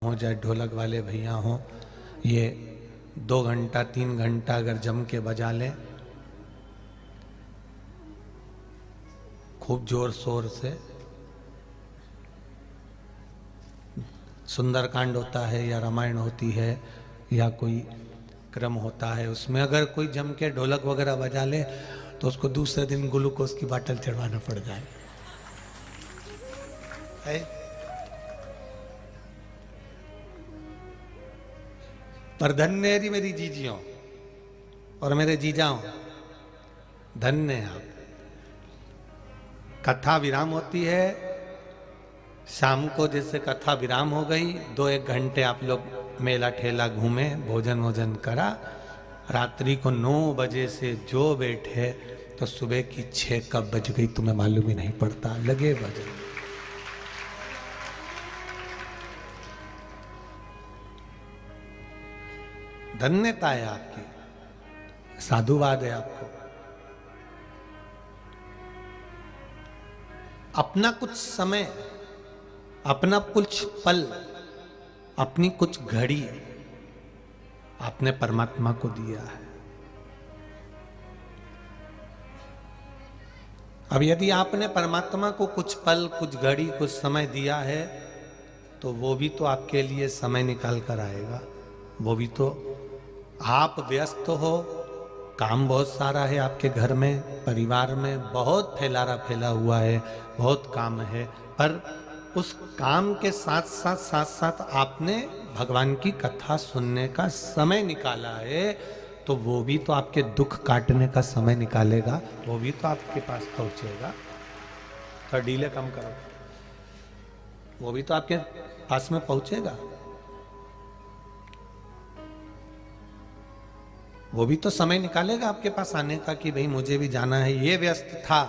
हो चाहे ढोलक वाले भैया हों, ये 2 घंटा 3 घंटा अगर जम के बजा लें खूब जोर शोर से, सुंदरकांड होता है या रामायण होती है या कोई क्रम होता है, उसमें अगर कोई जम के ढोलक वगैरह बजा ले तो उसको दूसरे दिन ग्लूकोज की बाटल चढ़वाना पड़ जाए है? पर धन्य है मेरी जीजियों और मेरे जीजाओं, धन्य है आप। कथा विराम होती है शाम को, जैसे कथा विराम हो गई 2-1 घंटे आप लोग मेला ठेला घूमे, भोजन वोजन करा, रात्रि को 9 बजे से जो बैठे तो सुबह की 6 कब बज गई तुम्हें मालूम ही नहीं पड़ता, लगे बजे। धन्यता है आपकी, साधुवाद है आपको। अपना कुछ समय, अपना कुछ पल, अपनी कुछ घड़ी आपने परमात्मा को दिया है। अब यदि आपने परमात्मा को कुछ पल, कुछ घड़ी, कुछ समय दिया है तो वो भी तो आपके लिए समय निकाल कर आएगा। वो भी तो, आप व्यस्त हो, काम बहुत सारा है आपके घर में, परिवार में बहुत फैला हुआ है, बहुत काम है, पर उस काम के साथ साथ आपने भगवान की कथा सुनने का समय निकाला है, तो वो भी तो आपके दुख काटने का समय निकालेगा, वो भी तो आपके पास पहुंचेगा। तो डीले कम करो, वो भी तो आपके पास में पहुंचेगा, वो भी तो समय निकालेगा आपके पास आने का कि भाई मुझे भी जाना है। ये व्यस्त था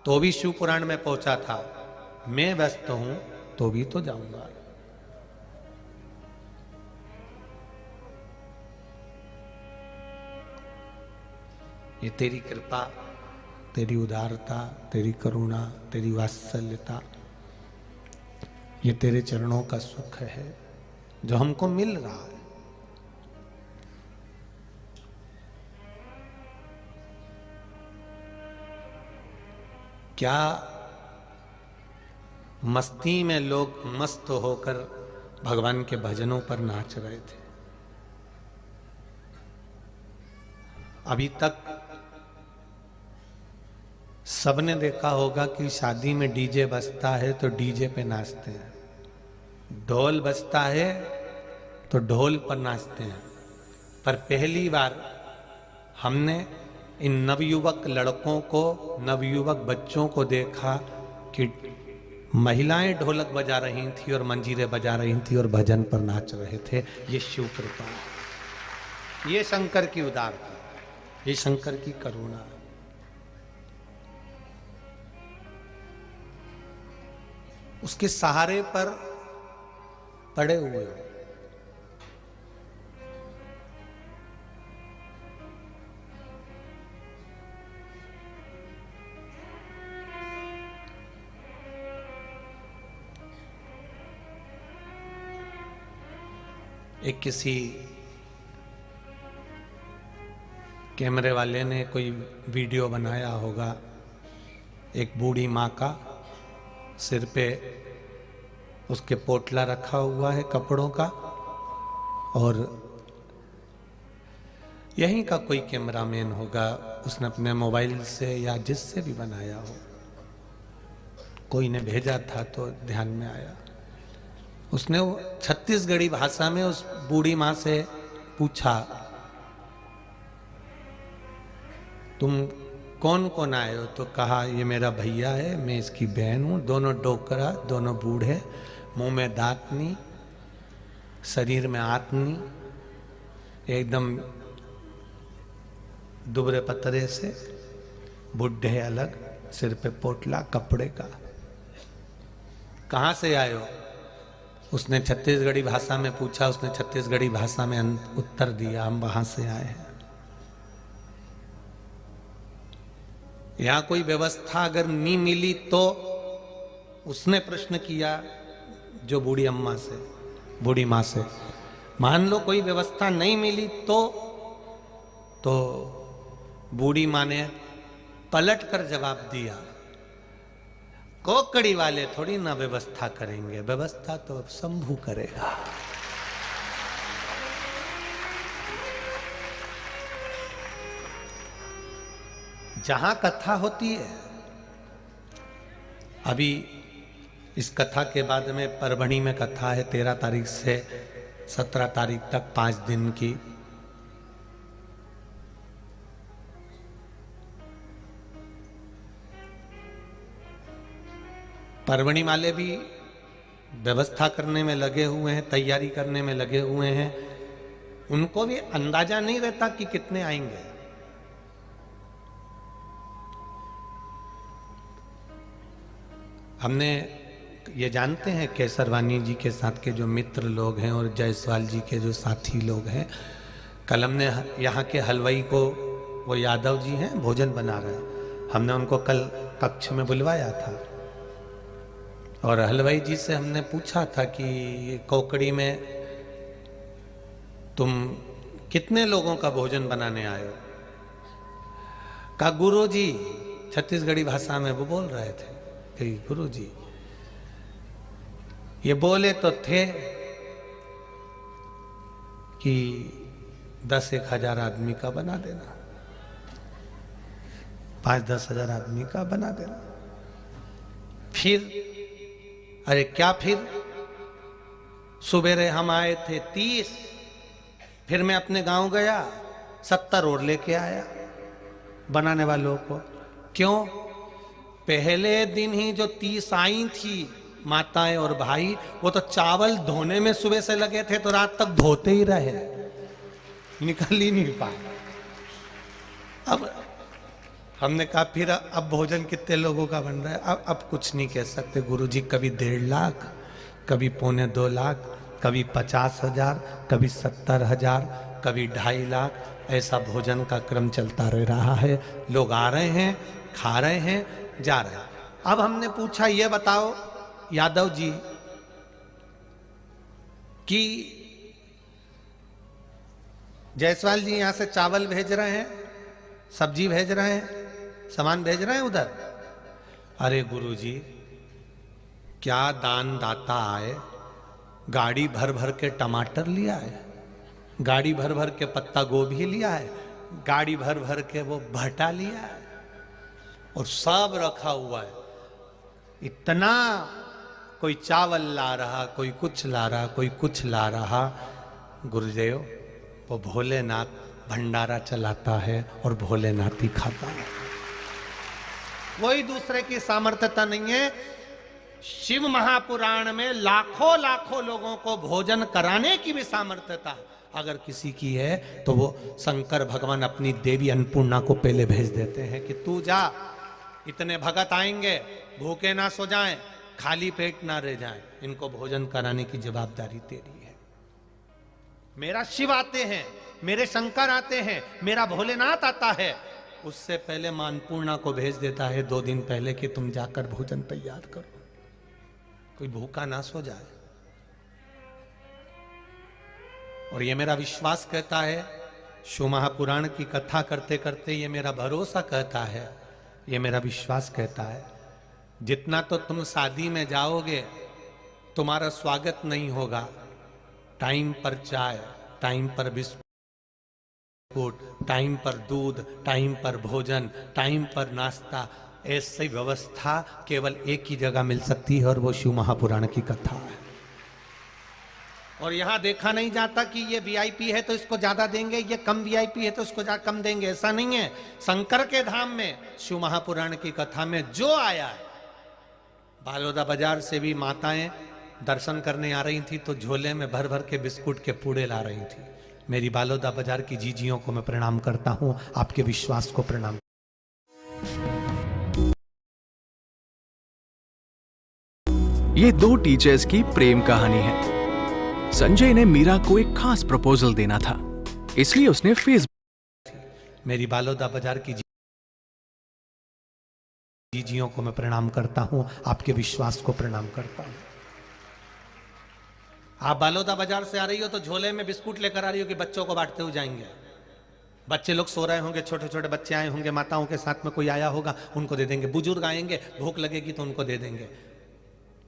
तो भी शिव पुराण में पहुंचा था, मैं व्यस्त हूं तो भी तो जाऊंगा। ये तेरी कृपा, तेरी उदारता, तेरी करुणा, तेरी वात्सल्यता, ये तेरे चरणों का सुख है जो हमको मिल रहा है। क्या मस्ती में लोग मस्त होकर भगवान के भजनों पर नाच रहे थे। अभी तक सबने देखा होगा कि शादी में डीजे बजता है तो डीजे पे नाचते हैं, ढोल बजता है तो ढोल पर नाचते हैं। पर पहली बार हमने इन नवयुवक लड़कों को, नवयुवक बच्चों को देखा कि महिलाएं ढोलक बजा रही थी और मंजीरे बजा रही थी और भजन पर नाच रहे थे। ये शिव कृपा है, ये शंकर की उदारता, ये शंकर की करुणा है। उसके सहारे पर पड़े हुए हो। एक किसी कैमरे वाले ने कोई वीडियो बनाया होगा, एक बूढ़ी माँ का सिर पे उसके पोटला रखा हुआ है कपड़ों का, और यहीं का कोई कैमरामैन होगा, उसने अपने मोबाइल से या जिससे भी बनाया हो, कोई ने भेजा था तो ध्यान में आया। उसने वो छत्तीसगढ़ी भाषा में उस बूढ़ी माँ से पूछा, तुम कौन कौन आए हो? तो कहा ये मेरा भैया है, मैं इसकी बहन हूं, दोनों डोकरा, दोनों बूढ़े, मुंह में दांत नहीं, शरीर में आत नहीं, एकदम दुबरे पतरे से, बुढ़े अलग, सिर पे पोटला कपड़े का। कहां से आए हो? उसने छत्तीसगढ़ी भाषा में पूछा, उसने छत्तीसगढ़ी भाषा में उत्तर दिया, हम वहां से आए हैं। यहां कोई व्यवस्था अगर नहीं मिली तो, उसने प्रश्न किया जो बूढ़ी अम्मा से, बूढ़ी माँ से। मान लो कोई व्यवस्था नहीं मिली तो बूढ़ी माँ ने पलट कर जवाब दिया, कोकड़ी वाले थोड़ी ना व्यवस्था करेंगे, व्यवस्था तो शंभू करेगा। जहां कथा होती है, अभी इस कथा के बाद में परभणी में कथा है 13 तारीख से 17 तारीख तक 5 दिन की। परभणी वाले भी व्यवस्था करने में लगे हुए हैं, तैयारी करने में लगे हुए हैं। उनको भी अंदाजा नहीं रहता कि कितने आएंगे। हमने ये जानते हैं केसरवानी जी के साथ के जो मित्र लोग हैं और जायसवाल जी के जो साथी लोग हैं, कल हमने यहाँ के हलवाई को, वो यादव जी हैं, भोजन बना रहे हैं, हमने उनको कल कक्ष में बुलवाया था और हलवाई जी से हमने पूछा था कि कोकड़ी में तुम कितने लोगों का भोजन बनाने आए हो? कहा गुरु जी, छत्तीसगढ़ी भाषा में वो बोल रहे थे कि गुरु जी, ये बोले तो थे कि 10-1 हजार आदमी का बना देना, 5-10 हजार आदमी का बना देना। फिर अरे क्या, फिर सुबेरे हम आए थे 30, फिर मैं अपने गांव गया 70 और लेके आया बनाने वालों को। क्यों? पहले दिन ही जो 30 आई थी माताएं और भाई, वो तो चावल धोने में सुबह से लगे थे, तो रात तक धोते ही रहे, निकल ही नहीं पाए। अब हमने कहा फिर अब भोजन कितने लोगों का बन रहा है? अब कुछ नहीं कह सकते गुरुजी, कभी 1.5 लाख, कभी 1.25 लाख, कभी 50,000, कभी 70,000, कभी 2.5 लाख, ऐसा भोजन का क्रम चलता रह रहा है। लोग आ रहे हैं, खा रहे हैं, जा रहे हैं। अब हमने पूछा, ये बताओ यादव जी कि जायसवाल जी यहां से चावल भेज रहे हैं, सब्जी भेज रहे हैं, सामान भेज रहे हैं उधर। अरे गुरुजी, क्या दान दाता आए, गाड़ी भर भर के टमाटर लिया है, गाड़ी भर भर के पत्ता गोभी लिया है, गाड़ी भर भर के वो भटा लिया है और सब रखा हुआ है। इतना कोई चावल ला रहा, कोई कुछ ला रहा, कोई कुछ ला रहा। गुरुदेव, वो भोलेनाथ भंडारा चलाता है और भोलेनाथ ही खाता है, कोई दूसरे की सामर्थ्यता नहीं है। शिव महापुराण में लाखों लाखों लोगों को भोजन कराने की भी सामर्थ्यता अगर किसी की है तो वो शंकर भगवान अपनी देवी अन्नपूर्णा को पहले भेज देते हैं कि तू जा, इतने भगत आएंगे, भूखे ना सो जाएं, खाली पेट ना रह जाएं, इनको भोजन कराने की जवाबदारी तेरी है। मेरा शिव आते हैं, मेरे शंकर आते हैं, मेरा भोलेनाथ आता है, उससे पहले मां अन्नपूर्णा को भेज देता है 2 दिन पहले कि तुम जाकर भोजन तैयार करो, कोई भूखा ना सो जाए। और ये मेरा विश्वास कहता है, शिव महापुराण की कथा करते करते ये मेरा भरोसा कहता है, ये मेरा विश्वास कहता है, जितना तो तुम शादी में जाओगे तुम्हारा स्वागत नहीं होगा, टाइम पर चाय, टाइम पर बिस्कुट, टाइम पर दूध, टाइम पर भोजन, टाइम पर नाश्ता, ऐसी व्यवस्था केवल एक ही जगह मिल सकती है और वो शिव महापुराण की कथा है। और यहां देखा नहीं जाता कि ये वीआईपी है तो इसको ज्यादा देंगे, ये कम वीआईपी है तो इसको ज्यादा कम देंगे, ऐसा नहीं है। शंकर के धाम में शिव महापुराण की कथा में जो आया है, बालोदा बाजार से भी माताएं दर्शन करने आ रही थी तो झोले में भर भर के बिस्कुट के पूड़े ला रही थी। मेरी बालोदा बाजार की जीजियों को मैं प्रणाम करता हूं, आपके विश्वास को प्रणाम। ये 2 टीचर्स की प्रेम कहानी है। संजय ने मीरा को एक खास प्रपोजल देना था, इसलिए उसने फेसबुक। मेरी बालोदा बाजार की जीजियों को मैं प्रणाम करता हूं, आपके विश्वास को प्रणाम करता हूं। आप बालोदा बाजार से आ रही हो तो झोले में बिस्कुट लेकर आ रही हो कि बच्चों को बांटते हुए जाएंगे। बच्चे लोग सो रहे होंगे, छोटे छोटे बच्चे आए होंगे, माताओं के साथ में कोई आया होगा, उनको दे देंगे। बुजुर्ग आएंगे, भूख लगेगी तो उनको दे देंगे।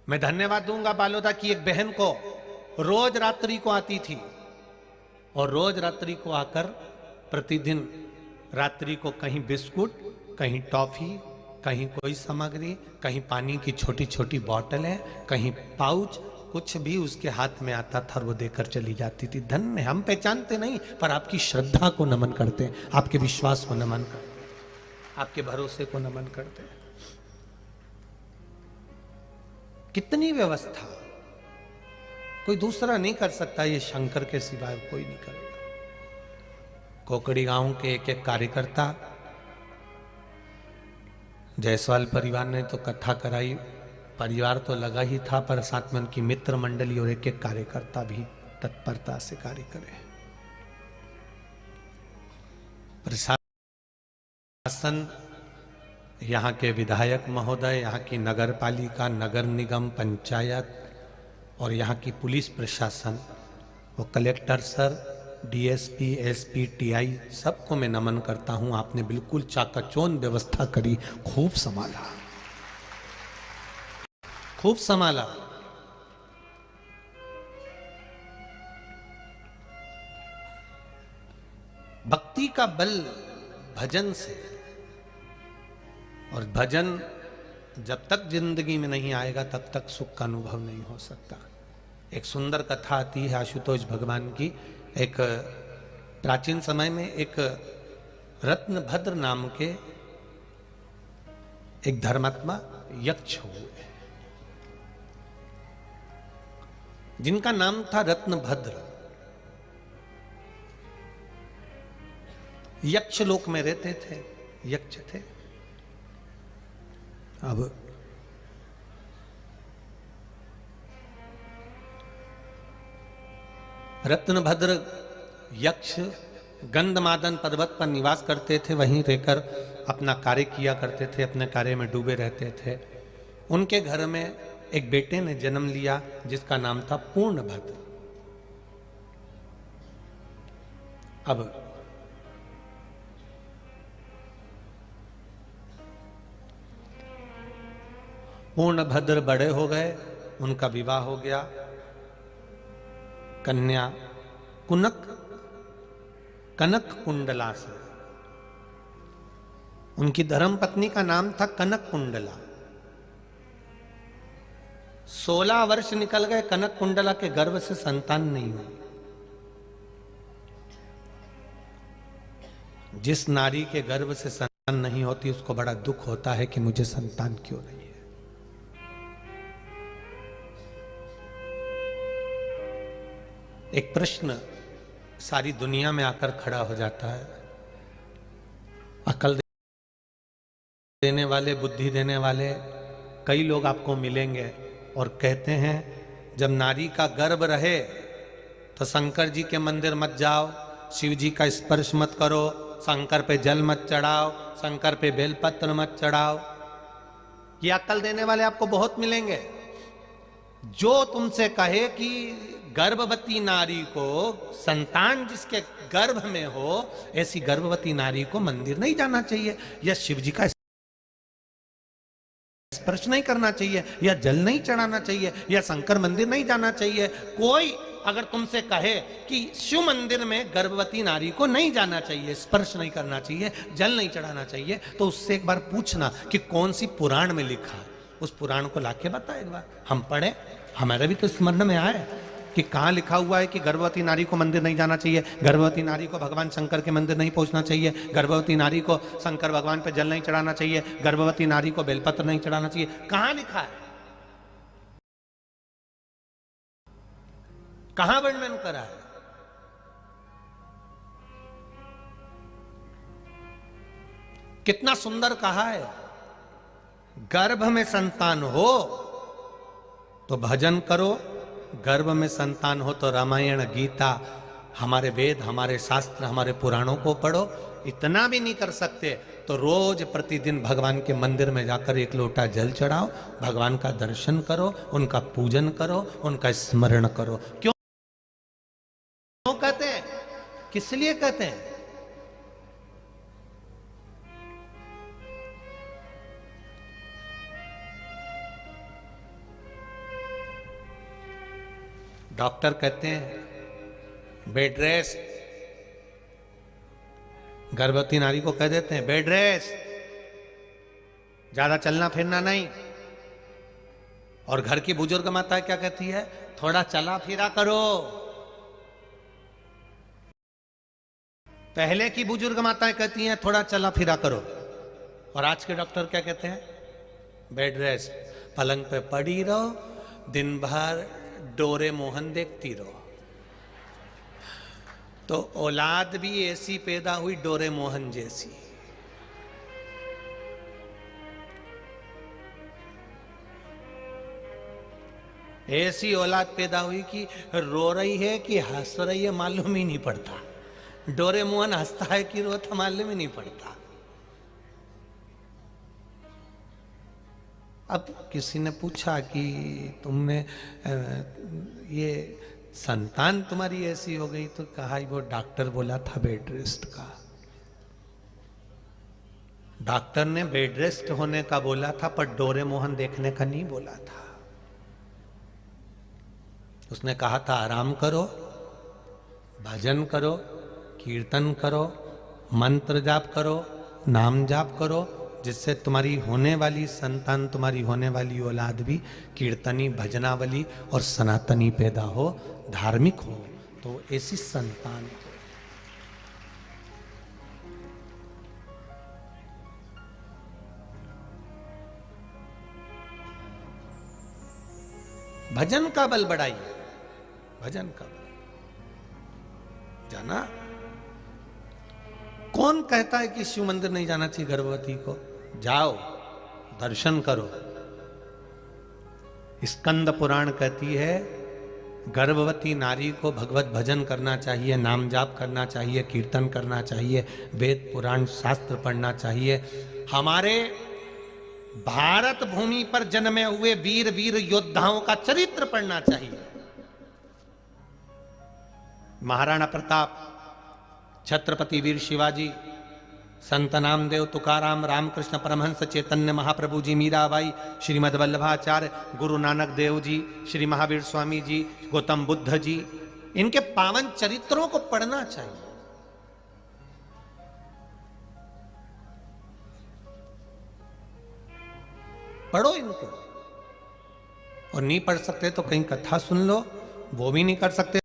मैं धन्यवाद दूंगा बालोदा की एक बहन को, रोज रात्रि को आती थी और रोज रात्रि को आकर प्रतिदिन रात्रि को कहीं बिस्कुट, कहीं टॉफी, कहीं कोई सामग्री, कहीं पानी की छोटी छोटी बोतलें, कहीं पाउच, कुछ भी उसके हाथ में आता था और वो देकर चली जाती थी। धन्य, हम पहचानते नहीं पर आपकी श्रद्धा को नमन करते हैं, आपके विश्वास को नमन करते हैं, आपके भरोसे को नमन करते हैं। कितनी व्यवस्था कोई दूसरा नहीं कर सकता, ये शंकर के सिवाय कोई नहीं करेगा। कोकड़ी गांव के एक एक कार्यकर्ता, जायसवाल परिवार ने तो कथा कराई, परिवार तो लगा ही था पर साथ में उनकी मित्र मंडली और एक एक कार्यकर्ता भी तत्परता से कार्य करे। प्रशासन, यहाँ के विधायक महोदय, यहाँ की नगर पालिका, नगर निगम, पंचायत और यहाँ की पुलिस प्रशासन, वो collector sir, DSP, SP, TI, सबको मैं नमन करता हूँ। आपने बिल्कुल चाकचौंध व्यवस्था करी, खूब संभाला, खूब संभाला। भक्ति का बल भजन से, और भजन जब तक जिंदगी में नहीं आएगा तब तक सुख का अनुभव नहीं हो सकता। एक सुंदर कथा आती है आशुतोष भगवान की। एक प्राचीन समय में एक रत्नभद्र नाम के एक धर्मात्मा यक्ष हुए, जिनका नाम था रत्नभद्र। यक्ष लोक में रहते थे, यक्ष थे। अब रत्नभद्र यक्ष गंधमादन पर्वत पर निवास करते थे, वहीं रहकर अपना कार्य किया करते थे, अपने कार्य में डूबे रहते थे। उनके घर में एक बेटे ने जन्म लिया जिसका नाम था पूर्णभद्र। अब पूर्णभद्र बड़े हो गए, उनका विवाह हो गया। कन्या कनक कुंडला से, उनकी धर्म पत्नी का नाम था कनक कुंडला। 16 वर्ष निकल गए, कनक कुंडला के गर्भ से संतान नहीं हुई। जिस नारी के गर्भ से संतान नहीं होती उसको बड़ा दुख होता है कि मुझे संतान क्यों नहीं है। एक प्रश्न सारी दुनिया में आकर खड़ा हो जाता है। अकल देने वाले, बुद्धि देने वाले कई लोग आपको मिलेंगे और कहते हैं जब नारी का गर्भ रहे तो शंकर जी के मंदिर मत जाओ, शिव जी का स्पर्श मत करो, शंकर पे जल मत चढ़ाओ, शंकर पे बेलपत्र मत चढ़ाओ। ये अकल देने वाले आपको बहुत मिलेंगे। जो तुमसे कहे कि गर्भवती नारी को, संतान जिसके गर्भ में हो, ऐसी गर्भवती नारी को मंदिर नहीं जाना चाहिए, या शिव जी का स्पर्श नहीं करना चाहिए, या जल नहीं चढ़ाना चाहिए, या शंकर मंदिर नहीं जाना चाहिए। कोई अगर तुमसे कहे कि शिव मंदिर में गर्भवती नारी को नहीं जाना चाहिए, स्पर्श नहीं करना चाहिए, जल नहीं चढ़ाना चाहिए, तो उससे एक बार पूछना कि कौन सी पुराण में लिखा है। उस पुराण को लाके बता एक बार, हम पढ़े, हमारे भी तो स्मरण में आए कि कहाँ लिखा हुआ है कि गर्भवती नारी को मंदिर नहीं जाना चाहिए, गर्भवती नारी को भगवान शंकर के मंदिर नहीं पहुंचना चाहिए, गर्भवती नारी को शंकर भगवान पे जल नहीं चढ़ाना चाहिए, गर्भवती नारी को बेलपत्र नहीं चढ़ाना चाहिए। कहाँ लिखा है, कहाँ वर्णन करा है? कितना सुंदर कहा है, गर्भ में संतान हो तो भजन करो, गर्भ में संतान हो तो रामायण, गीता हमारे वेद, हमारे शास्त्र, हमारे पुराणों को पढ़ो। इतना भी नहीं कर सकते तो रोज प्रतिदिन भगवान के मंदिर में जाकर एक लोटा जल चढ़ाओ, भगवान का दर्शन करो, उनका पूजन करो, उनका स्मरण करो। क्यों कहते हैं, किस लिए कहते हैं? डॉक्टर कहते हैं बेड रेस्ट, गर्भवती नारी को कह देते हैं बेड रेस्ट, ज्यादा चलना फिरना नहीं। और घर की बुजुर्ग माता क्या कहती है, थोड़ा चला फिरा करो। पहले की बुजुर्ग माताएं कहती हैं थोड़ा चला फिरा करो, और आज के डॉक्टर क्या कहते हैं, बेड रेस्ट, पलंग पे पड़ी रहो, दिन भर डोरे मोहन देखती रहो। तो औलाद भी ऐसी पैदा हुई डोरे मोहन जैसी। ऐसी औलाद पैदा हुई कि रो रही है कि हंस रही है मालूम ही नहीं पड़ता। डोरे मोहन हंसता है कि रोता मालूम ही नहीं पड़ता। अब किसी ने पूछा कि तुमने ये संतान तुम्हारी ऐसी हो गई, तो कहा वो डॉक्टर बोला था बेड रेस्ट का। डॉक्टर ने बेड रेस्ट होने का बोला था, पर डोरे मोहन देखने का नहीं बोला था। उसने कहा था आराम करो, भजन करो, कीर्तन करो, मंत्र जाप करो, नाम जाप करो, जिससे तुम्हारी होने वाली संतान, तुम्हारी होने वाली औलाद भी कीर्तनी, भजनावली और सनातनी पैदा हो, धार्मिक हो। तो ऐसी संतान भजन का बल बढ़ाइए, भजन का बल। जाना, कौन कहता है कि शिव मंदिर नहीं जाना चाहिए गर्भवती को? जाओ, दर्शन करो। स्कंद पुराण कहती है गर्भवती नारी को भगवत भजन करना चाहिए, नाम जाप करना चाहिए, कीर्तन करना चाहिए, वेद पुराण शास्त्र पढ़ना चाहिए। हमारे भारत भूमि पर जन्मे हुए वीर वीर योद्धाओं का चरित्र पढ़ना चाहिए। महाराणा प्रताप, छत्रपति वीर शिवाजी, संत नामदेव, तुकाराम, रामकृष्ण परमहंस, चैतन्य महाप्रभु जी, मीराबाई, श्रीमद वल्लभाचार्य, गुरु नानक देव जी, श्री महावीर स्वामी जी, गौतम बुद्ध जी, इनके पावन चरित्रों को पढ़ना चाहिए। पढ़ो इनको। और नहीं पढ़ सकते तो कहीं कथा सुन लो, वो भी नहीं कर सकते